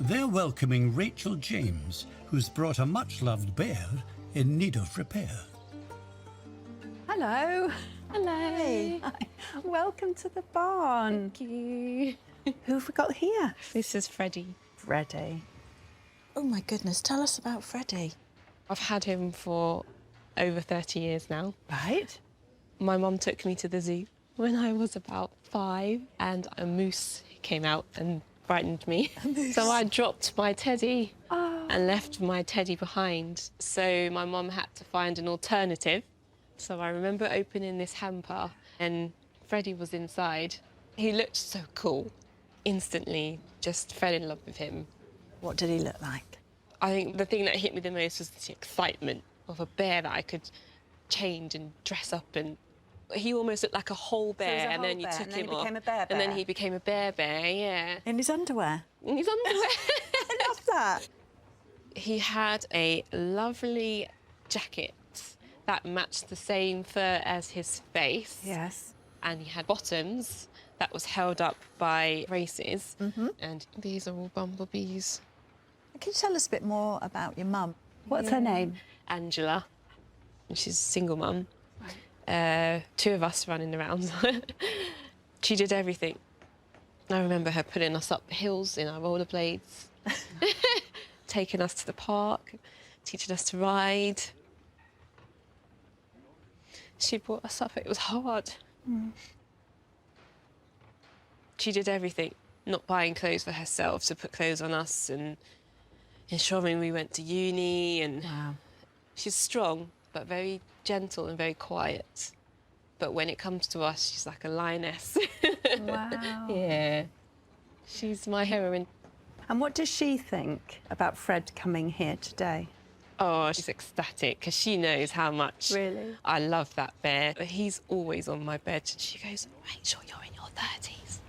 They're welcoming Rachel James, who's brought a much-loved bear in need of repair. Hello. Hello. Hey. Hi. Welcome to the barn. Thank you. Who have we got here? This is Freddie. Freddie. Oh my goodness, tell us about Freddie. I've had him for over 30 years now. Right. My mum took me to the zoo when I was about 5 and a moose came out and frightened me. So I dropped my teddy and left my teddy behind. So my mum had to find an alternative. So I remember opening this hamper and Freddie was inside. He looked so cool. Instantly just fell in love with him. What did he look like? I think the thing that hit me the most was the excitement of a bear that I could change and dress up, and he almost looked like a whole bear, and then you took him off. And then he became a bear. And then he became a bear, yeah. In his underwear? In his underwear. I love that. He had a lovely jacket that matched the same fur as his face. Yes. And he had bottoms that was held up by braces. And these are all bumblebees. Can you tell us a bit more about your mum? What's her name? Angela. And she's a single mum. Two of us running around. She did everything. I remember her putting us up hills in our rollerblades, taking us to the park, teaching us to ride. She brought us up. It was hard. She did everything, not buying clothes for herself, to put clothes on us and ensuring we went to uni. And Wow. she's strong, but very gentle and very quiet. But when it comes to us, she's like a lioness. Wow. Yeah. She's my heroine. And what does she think about Fred coming here today? Oh, she's ecstatic because she knows how much Really? I love that bear. He's always on my bed. She goes, Rachel, you're in your 30s.